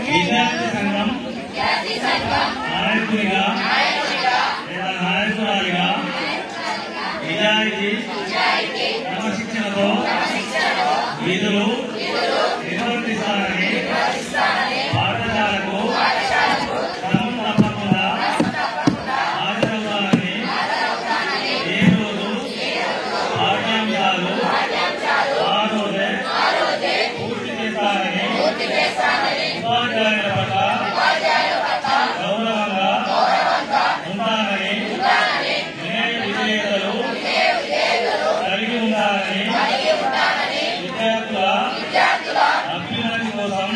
విద్యార్థి సంఘం నాయకుడిగా లేదా నాయకురాలిగా నిజాయితీ క్రమశిక్షణతో విధులు నిర్వర్తిస్తానని పాఠశాలకు క్రమం తప్పకుండా హాజరవుతానని ఏ రోజు పాఠ్యాంశాలు ఆ రోజే పూర్తి చేస్తానని ఉపాధ్యాయుల పట్ల గౌరవంగా ఉంటానని వినయ విధేయతలు కలిగి ఉండాలని విద్యార్థుల అభ్యున్నతి కోసం